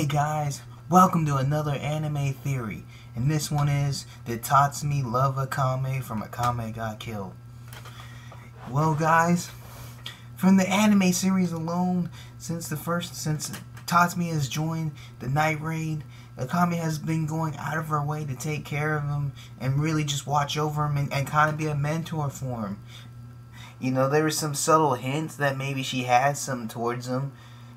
Hey guys, welcome to another anime theory. And this one is, did Tatsumi love Akame from Akame Got Killed? Well guys, from the anime series alone, since Tatsumi has joined the Night Raid, Akame has been going out of her way to take care of him and really just watch over him and kind of be a mentor for him. You know, there were some subtle hints that maybe she had some towards him.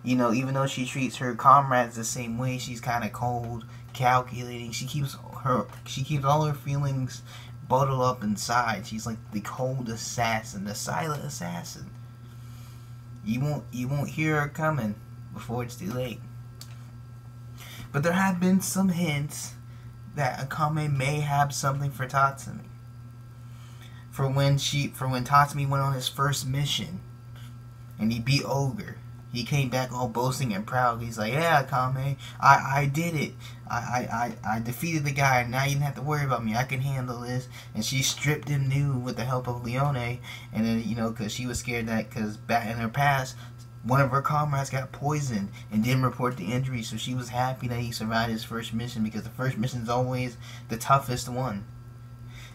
You know, even though she treats her comrades the same way, she's kind of cold, calculating. She keeps all her feelings bottled up inside. She's like the cold assassin, the silent assassin. You won't hear her coming before it's too late. But there have been some hints that Akame may have something for Tatsumi. For when Tatsumi went on his first mission and he beat Ogre. He came back all boasting and proud. He's like, yeah, Akame, I did it. I defeated the guy, and now you don't have to worry about me. I can handle this. And she stripped him new with the help of Leone. And then, you know, because she was scared that, because back in her past, one of her comrades got poisoned and didn't report the injury. So she was happy that he survived his first mission, because the first mission is always the toughest one.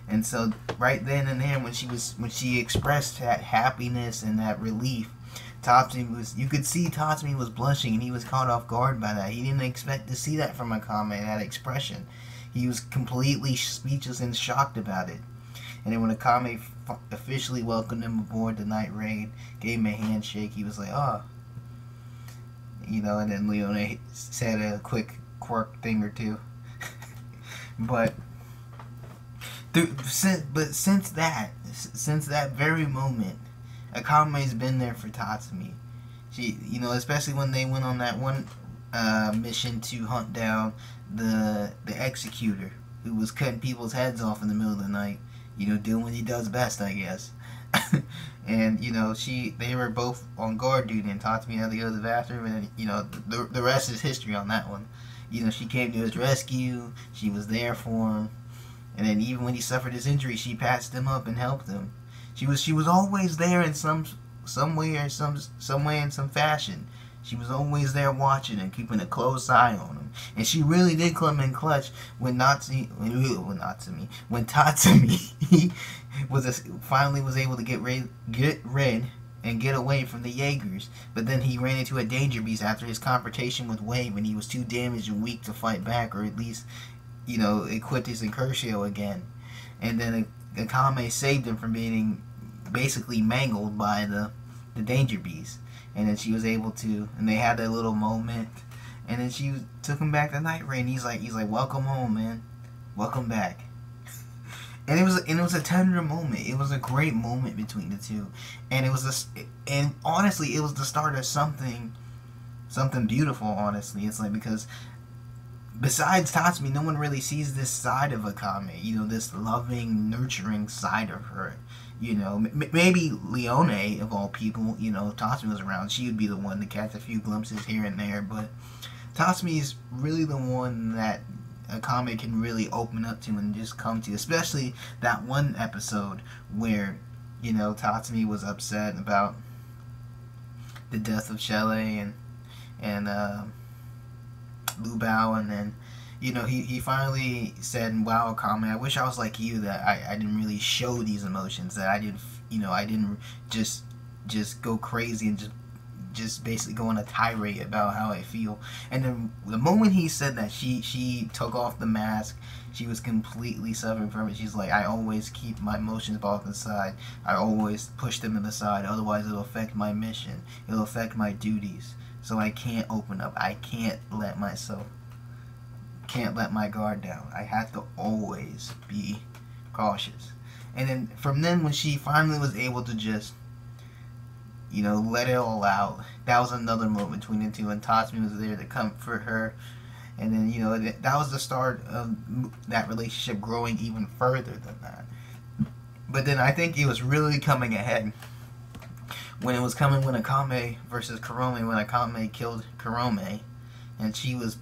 And so right then and there, when she expressed that happiness and that relief, you could see Tatsumi was blushing, and he was caught off guard by that. He didn't expect to see that from Akame, that expression. He was completely speechless and shocked about it. And then when Akame officially welcomed him aboard the Night Raid, gave him a handshake, he was like, oh. You know, and then Leone said a quick quirk thing or two. But since that very moment, Akame's been there for Tatsumi. She, you know, especially when they went on that one mission to hunt down the executor who was cutting people's heads off in the middle of the night. You know, doing what he does best, I guess. And you know, they were both on guard duty, and Tatsumi had to go to the bathroom, and you know, the rest is history on that one. You know, she came to his rescue. She was there for him, and then even when he suffered his injury, she patched him up and helped him. She was always there in some way in some fashion. She was always there watching and keeping a close eye on him. And she really did come in clutch when Tatsumi finally was able to get rid and get away from the Jaegers. But then he ran into a danger beast after his confrontation with Wave, and he was too damaged and weak to fight back, or at least, you know, equipped his Incursio again. And then Akame saved him from being basically mangled by the danger beast. And then she was able to, and they had that little moment, and then she took him back to Night Raid, and he's like, welcome home, man, welcome back. And it was a tender moment. It was a great moment between the two, and and honestly, it was the start of something beautiful. Honestly, it's like, because besides Tatsumi, no one really sees this side of Akame. You know, this loving, nurturing side of her. You know, maybe Leone, of all people, you know, if Tatsumi was around, she would be the one to catch a few glimpses here and there. But Tatsumi is really the one that Akame can really open up to and just come to. Especially that one episode where, you know, Tatsumi was upset about the death of Shelle and Lu Bao, and then, you know, he finally said, wow, Akame, I wish I was like you, that I didn't really show these emotions, that I didn't just go crazy and just basically go on a tirade about how I feel. And then the moment he said that, she took off the mask. She was completely suffering from it. She's like, I always keep my emotions bottled inside. I always push them to the side, otherwise it'll affect my mission. It'll affect my duties. So I can't open up. I can't let my guard down. I have to always be cautious. And then from then, when she finally was able to just, you know, let it all out, that was another moment between the two, and Tatsumi was there to comfort her. And then, you know, that was the start of that relationship growing even further than that. But then I think it was really coming ahead when Akame versus Kurome, when Akame killed Kurome, and she was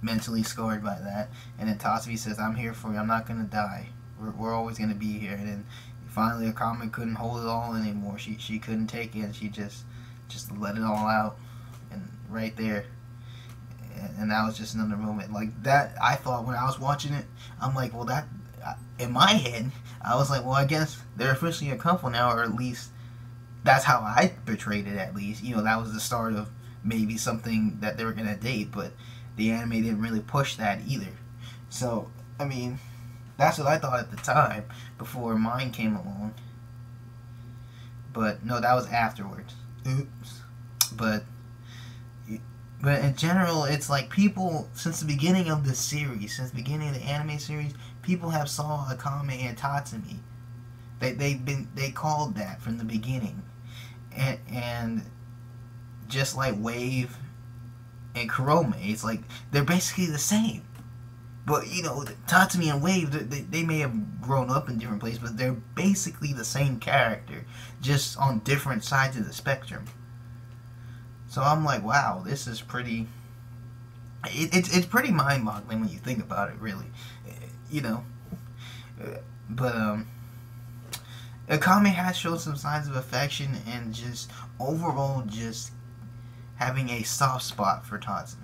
mentally scarred by that. And then Tatsumi says, I'm here for you, I'm not gonna die, we're always gonna be here. And then finally Akame couldn't hold it all anymore. She couldn't take it, and she just let it all out, and right there. and that was just another moment like that. I thought when I was watching it, I'm like, well, that in my head, I was like, well, I guess they're officially a couple now, or at least that's how I portrayed it. At least, you know, that was the start of maybe something that they were gonna date, but the anime didn't really push that either. So, I mean, that's what I thought at the time before mine came along. But no, that was afterwards. Oops. But in general, it's like people since the beginning of the series, since the beginning of the anime series, people have saw Akame and Tatsumi. They called that from the beginning, and just like Wave and Kurome, it's like they're basically the same. But you know, Tatsumi and Wave, they may have grown up in different places, but they're basically the same character, just on different sides of the spectrum. So I'm like, wow, this is pretty. It's pretty mind-boggling when you think about it, really. You know, but Akame has shown some signs of affection and just overall just having a soft spot for Tatsumi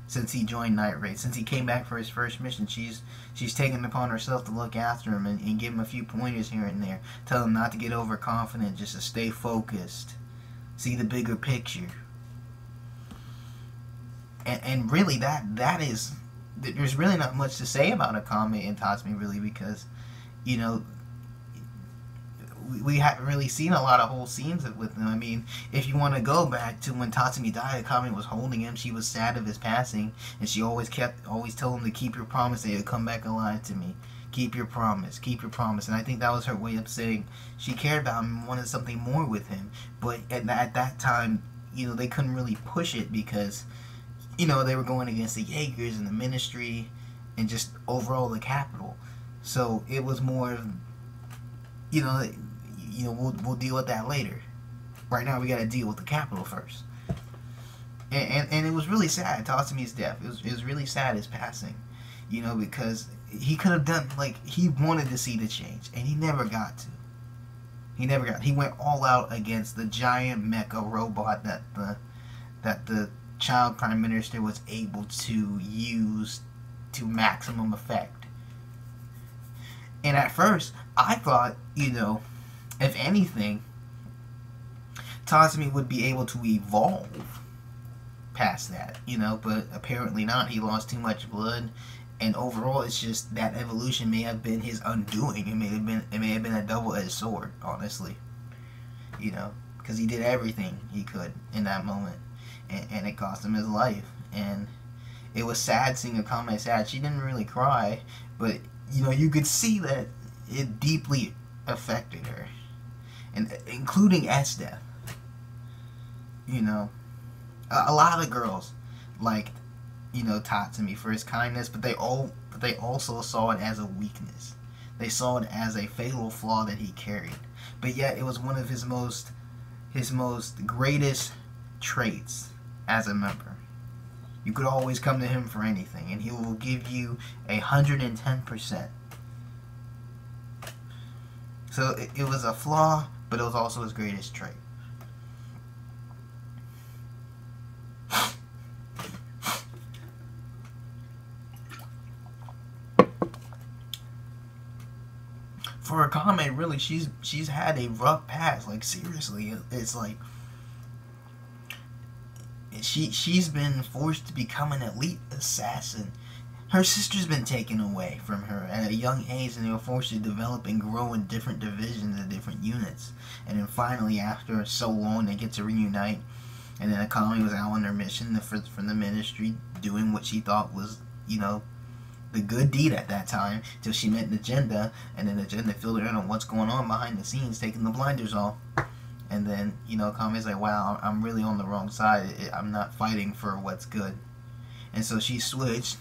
since he joined Night Raid. Since he came back for his first mission, she's taken upon herself to look after him and give him a few pointers here and there. Tell him not to get overconfident, just to stay focused, see the bigger picture. And really, that is, there's really not much to say about Akame and Tatsumi, really, because, you know, we haven't really seen a lot of whole scenes with them. I mean, if you want to go back to when Tatsumi died, Akame was holding him. She was sad of his passing, and she always told him to keep your promise that he'll come back alive to me. Keep your promise, keep your promise. And I think that was her way of saying she cared about him and wanted something more with him. But at that time, you know, they couldn't really push it because, you know, they were going against the Jaegers and the Ministry and just overall the capital. So it was more, you know, we'll deal with that later. Right now we got to deal with the capital first. And it was really sad, Tatsumi's death. It was really sad, his passing. You know, because he could have done, like, he wanted to see the change, and he never got to. He went all out against the giant mecha robot that the child prime minister was able to use to maximum effect. And at first, I thought, you know, if anything, Tatsumi would be able to evolve past that, you know, but apparently not. He lost too much blood, and overall, it's just that evolution may have been his undoing. It may have been a double-edged sword, honestly, you know, because he did everything he could in that moment. And it cost him his life. And it was sad seeing Akame sad. She didn't really cry, but, you know, you could see that it deeply affected her. And including S death. You know, a lot of girls liked, you know, Tatsumi for his kindness, but they also saw it as a weakness. They saw it as a fatal flaw that he carried. But yet it was one of his most greatest traits as a member. You could always come to him for anything, and he will give you 110%. So it was a flaw, but it was also his greatest trait. For Akame, really, she's had a rough past. Like, seriously, it's like she's been forced to become an elite assassin. Her sister's been taken away from her at a young age, and they were forced to develop and grow in different divisions and different units. And then finally, after so long, they get to reunite. And then Akame was out on her mission from the Ministry, doing what she thought was, you know, the good deed at that time, till she met Agenda, and then Agenda filled her in on what's going on behind the scenes, taking the blinders off. And then, you know, Akame's like, wow, I'm really on the wrong side. I'm not fighting for what's good. And so she switched.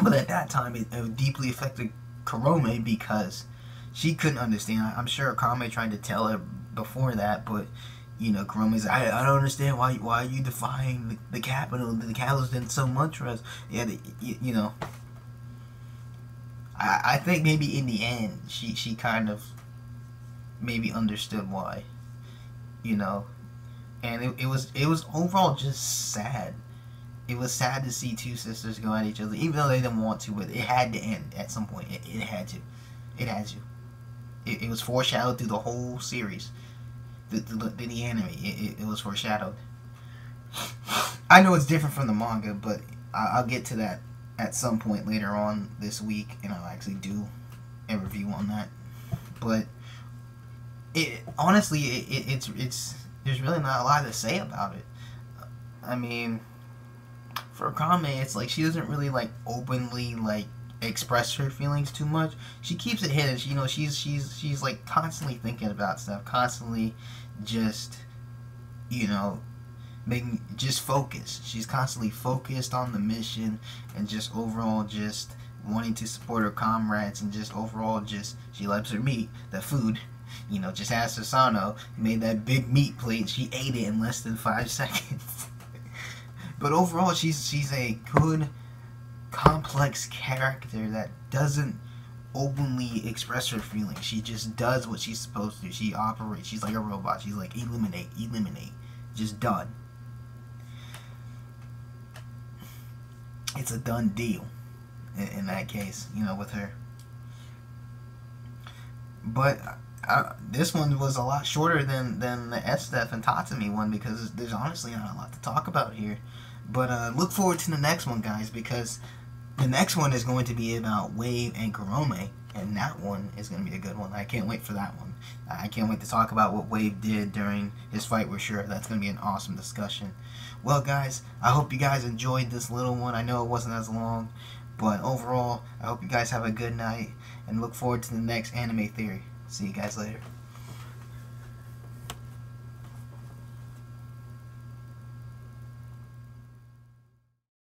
But at that time, it deeply affected Kurome because she couldn't understand. I'm sure Akame tried to tell her before that, but, you know, Kurome's like, I don't understand why are you defying the capital? The capital's done so much for us. Yeah, you know. I think maybe in the end, she kind of maybe understood why. You know, and it was overall just sad, it was sad to see two sisters go at each other, even though they didn't want to, but it had to end at some point. It had to. It had to. It was foreshadowed through the whole series. The anime. It was foreshadowed. I know it's different from the manga, but I'll get to that at some point later on this week, and I'll actually do a review on that. But honestly, it's there's really not a lot to say about it. I mean, for Akame, it's like she doesn't really like openly like express her feelings too much. She keeps it hidden. You know, she's like constantly thinking about stuff, constantly just, you know, making just focus. She's constantly focused on the mission and just overall just wanting to support her comrades, and just overall just she loves her meat, the food. You know, just ask Asano, made that big meat plate and she ate it in less than 5 seconds. But overall, she's a good, complex character that doesn't openly express her feelings. She just does what she's supposed to. She operates. She's like a robot. She's like, eliminate, just done. It's a done deal in that case, you know, with her. But this one was a lot shorter than the Estef and Tatsumi one, because there's honestly not a lot to talk about here. But look forward to the next one, guys, because the next one is going to be about Wave and Kurome, and that one is going to be a good one. I can't wait for that one. I can't wait to talk about what Wave did during his fight with Shura. That's going to be an awesome discussion. Well, guys, I hope you guys enjoyed this little one. I know it wasn't as long, but overall, I hope you guys have a good night, and look forward to the next Anime Theory. See you guys later.